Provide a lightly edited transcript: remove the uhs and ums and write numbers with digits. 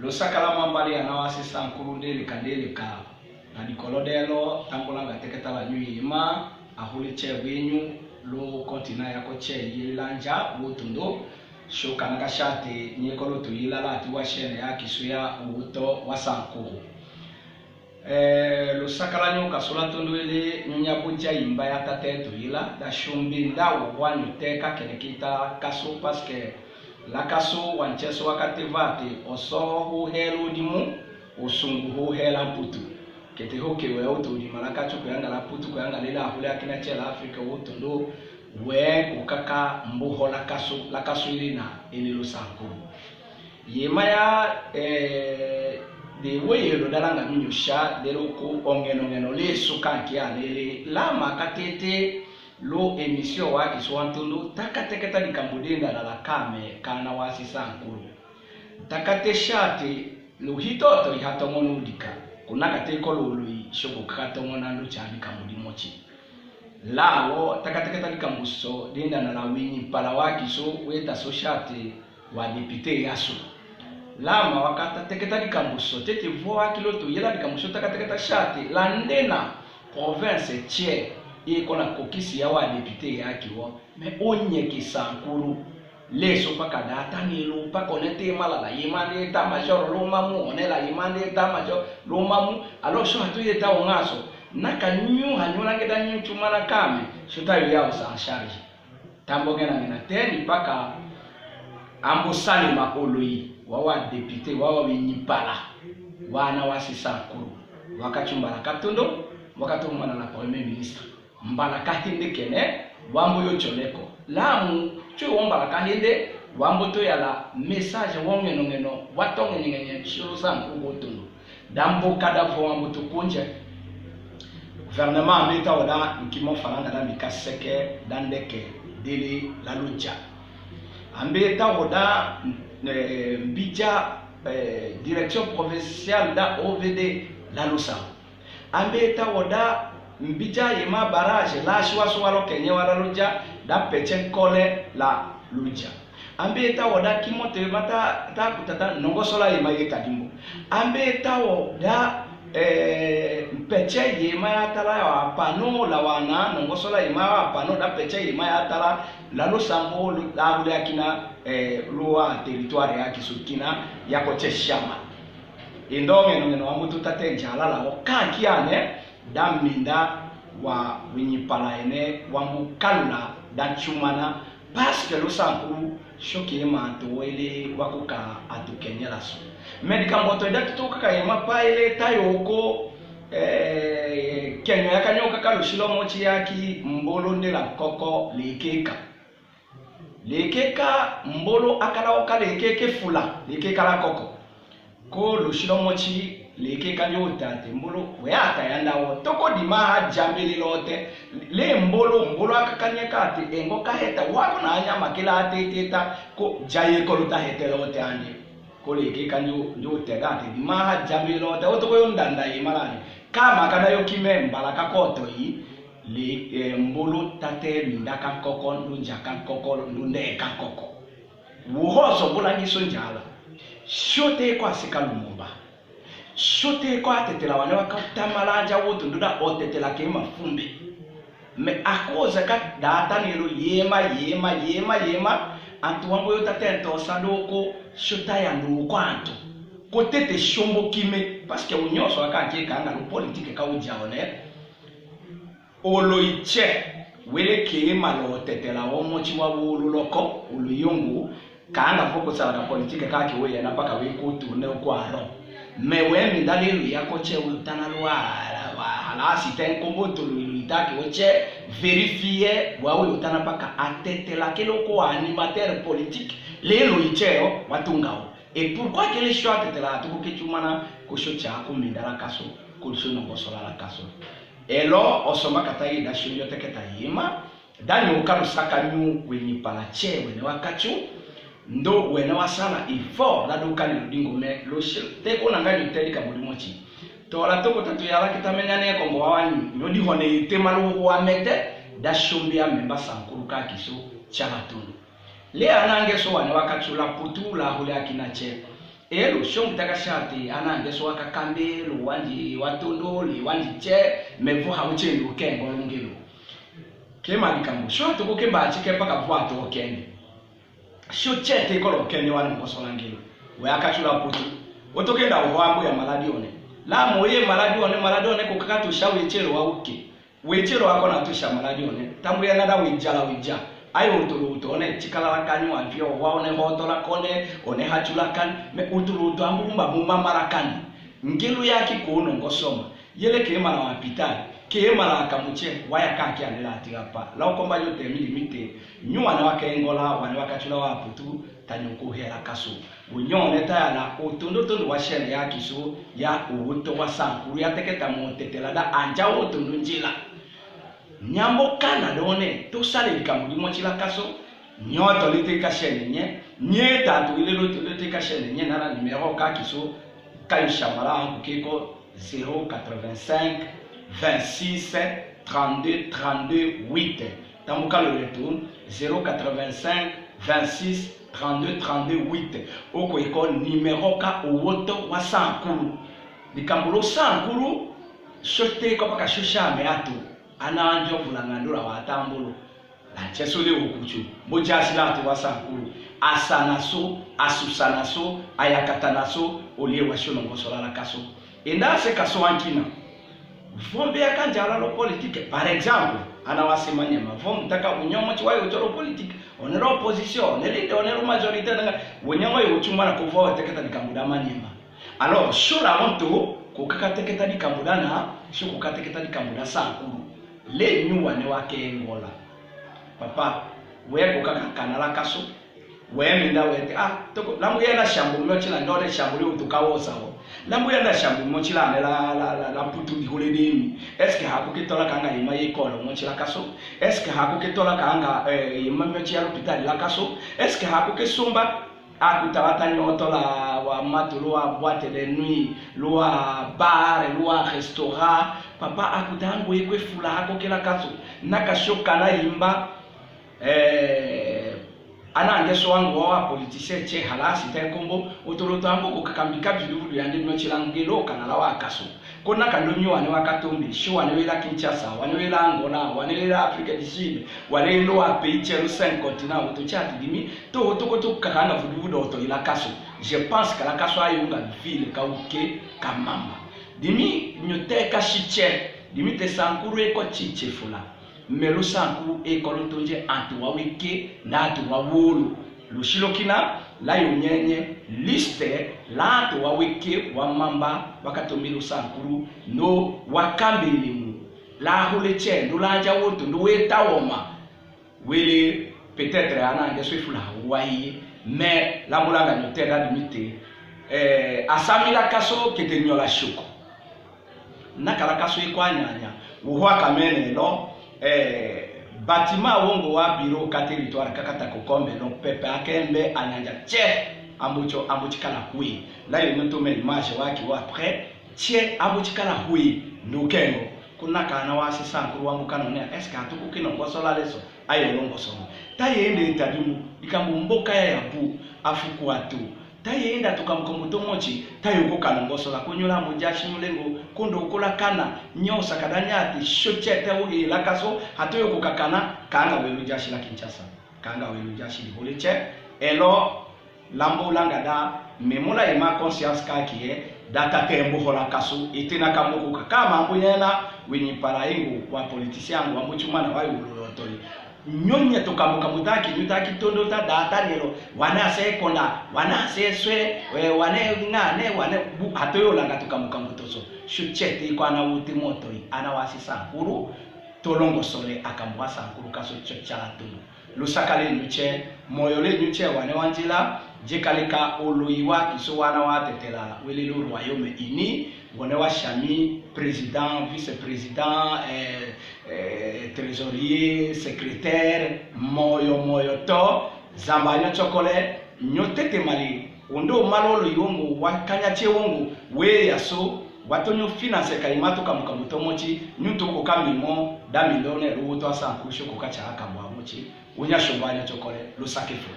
lo sakala mambali anawasi sankurude likandeleka na dikolodelo tambulanga teketa la nyima ahuli chewenyu lo kontina yako che yilanja butundo shokana kashate nyekolo tuyilala atiwa shene ya kisuya uto wasankuru lo sakala nyoka sola tondwele nyabuja imba ya tateto ila da shumbi ndawo wanyu teka kenekita kaso paske la kaso wancheso wakativate oso hu helu dimu osungu hu hela putu kete hoke we auto di malaka chuko yanga la putu ko yanga lela hule akina chela Afrika woto ndo we ukaka mbuho la kaso ilina elilo sankuru yemaya de weyelo dalanga minyusha de loko ongeno le sukanki alele la makatete lo emission wa kiswantundo takateketa likambudenda la kame kana wasi sankuru takate shate lo hitoto ihatomono udika kunaka teko lului shoko katonona ndo chani kamudi mochi lawo takateketa likambuso denda na lawini pala waki so weta so shate wa député yaso lama wakata teketa likambuso tete voa kiloto yela likambuso takateketa shate landena province tie iko na kokisi ya wa député yaki wo me onye kisankuru leso paka data ni lo paka onete mala la yimande ta major lo mamu onela yimande ta major lo mamu alo so hatu yeta ongaso naka nyu hanyona ngeda nyu chumana kame shota yao sa charge tambo ngena ngena teni paka ambosali makoloi wa député wa winyipala wana wasisankuru wakachumbala katondo wakatumana na premier ministre mbala kahinde kene wambo yo choleko lamu tu wombala kahinde wambo to yala message wongeno ngeno watonge nyenye shuru sanku gotondo dambo kada fo wambo to kunje gouvernement ameta oda nkimo falanga da mikaseke dandeke dele la lucha ambeta oda mbija direction provinciale da OVD la lusa ambeta oda mbija yema barrage la shwaso walo kenye wala luja da pechen kole la luja ambeta oda kimote mata ta kutata nongosola yema yekadimbo ambeta oda peche yema yatala wa pano la wana nongosola yema wa pano da peche yema yatala la lusambo la ule akina lua territoire ya kisukina yako cheshama indonge ngeno amutu tatenja ala la okankiane daminda wa winyipala ene wa mukalla da chumana parce que lo sanku shoki manto wele wakuka atukenyala so medical moto da tutoka kayema paile tayoko kenyo yakanyoka kalushilo mochi yaki mbolo ndela koko lekeka mbolo akala okale lekeke fula lekeka la koko ko lushilo mochi lekeka nyotate mbolo weata yandawo toko dima jambeli lote le mbolo akakanyeka ati engo kaheta wako na anya makila ateteta ko jaye ko luta hetelote ande ko lekeka nyote gate dima jambeli lote otoko yondanda yimalani kama kana yokime mbala kakoto yi le mbolo tate ndaka koko ndunjaka koko ndundeka koko wuhoso bulangiso njala shote kwa sikalumumba shote kwa atetela wane wakatamalaja wotu nduda otetela kema fumbi me akoza ka data nilo yema antu wango yotatento sadoko shota ya nduko antu kotete shombo kime paske unyoso akanke kanga no politique ka ujaone oloiche wele kema lo tetela womochi wa bululoko uluyungu kanga foko sala ka politique ka kiwe na paka we kutu ne kwaro mewe mindali yako che utana lwala wa halasi tenkombo to luitaki oche vérifier wawe utana paka atetela keloko animateur politique lelo icheo watungao et pourquoi que les choix tetela to kichumana ko shocha ko mindala kaso ko shono ko sola la kaso elo osoma katai da shunyo teketa yima dani ukalo sakanyu wenyi palache wene wakachu ndo wena wasala ifo la dukani ludingo me loshel te kona ngani telika mulimochi to la toko tatu yala kitamenyane kongo wawani nyodi hone temalu wa mete da shumbi ya memba sankuru ka kiso chabatundu le anange so wane wakachula putula hule akinache elo shom taka shati anange so akakambe lo wanji watondo li wanji che mevo hauche lo kengo longelo kema likambo sho to ko kemba chike paka bwato okende sho chete ko lo kende wana ngosolangelo we akachula putu otokenda ohwambo ya maladione la moye maladione ko kakato shawe chero wa uke we chero wako na tusha maladione tambu ya nada wijala wija ayo utuluto one chikala kanyu avyo waone hotola kone one hachula kan me utuluto ambumba mumamarakani ngelu yaki kuno ngosoma yele kema na wapitali kema na kamuche waya kaki anelati hapa la ukomba yote milimite nyua na wakengola wane wakachula waputu tanyuko hera kaso unyone tayala utundutundu wa shene yaki so ya uto wa sankuru ya teketa montetela da anja utundu njila nyambo kana done to sale likamulimo chila kaso nyoto liteka shene nye tatu ile loto liteka shene nana numero kakiso kaishamala kukiko 085 26 32 32 8 tamuka le retour 085 26 32 32 8 oko iko numero ka owoto wa sankuru likambulo sankuru shote ko paka shosha me atu ana anjo vulangandura wa tambulo la chesole okuchu mojasi la to wa sankuru asanaso asusanaso ayakatanaso olie wa shonongo sola la kaso enda se kaso ankina vombe yakanja lo politique par exemple ana wasemanya mavom taka unyomo chiwa yo politique on est opposition on est leader on est majorité nga wonyango yo chuma na kuvoa teketa dikambuda manyema alors shura monto ko kakateketa dikambuda na sho ko kakateketa dikambuda sankuru le nyuwa ne wake ngola papa we ko kakana la kaso we minda we toko lamu yena shambu myo chila ndole shambu utukawo sawo lamu yena shambu myo chila la putu di holedemi eske hakukitola kanga ima yekolo myo chila kaso eske hakukitola kanga ima myo chila hospital la kaso eske hakukesumba akutawata nyotola wa matulu wa boîte de nuit lwa bar lwa restaurant papa akutango yekwe fula hakokela kaso nakashoka na imba ana angeso wangu wa politicien che halasi tenkombo utoloto ambo ko kakambika bidudu yande no chilangelo kana la wakaso kona kandonyo wane wakatombe sho wane wela Kinshasa wane wela Angola wane wela Afrique du Sud wane ndo wa pays chero 5 continents utochati dimi to to kakanga vududu oto ila kaso je pense que la kaso ayunga ville kauke kamama dimi nyote kashiche dimi te sankuru eko chiche fula melo sanku ekolotonje antu wawike na atu wawulu lushilokina la yonyenye liste la atu wawike wa mamba wakatomilo sankuru no wakambelimu la huleche ndo lanja woto ndo wetawoma wele peut-être ana ngeswifula waye mais la mulanga nyotera limite asamila kaso ketenyola shoko nakala kaso ikwanyanya uwa kamene no bâtiment wongo wa bureau ka territoire kakata kokombe no pepe akembe ananja che ambuchikala hui la yo to me image waki wa après che ambuchikala hui no kengo kuna kana wasi sankuru wangu kanone eske atuku kino ngosola leso ayo longo somo tayende itadimu ikambu mboka ya yabu afuku atu tayenda tukamkomuto mochi tayo kana ngosola kunyola mujashi mulengo kondo ukola kana nyosa kadanyati shochete ugi lakaso hatoyo kukakana kanga welu jashi la Kinshasa kanga welu jashi liboleche elo lambo langada memola ima conscience kakie data tembo hola kaso itina kamoko kama ambuyena wenyi paraingo wa politician wa muchumana wa ulotoli nyonya tokamuka mutaki nyutaki tondo ta data nelo wana sekonda wana seswe wane ngane wane hatoyo langa tokamuka mutoso shuchete kwa na uti motori ana wasisa kuru tolongo sole akambwa sankuru kaso chochala tuno lusakale nyuche moyole nyuche wane wanjila jekaleka oloiwa kiso wana watetela welelo royaume uni wane wa shami président vice-président trésorier secrétaire moyo to zambanyo chokole nyotete mali ondo malolo yongo wakanya che wongo we yaso watonyo finance kaimato kamukamuto mochi nyuto ko kamimo da milione ruto asa kusho ko kacha akamwa mochi unya shombanya chokole lusake fo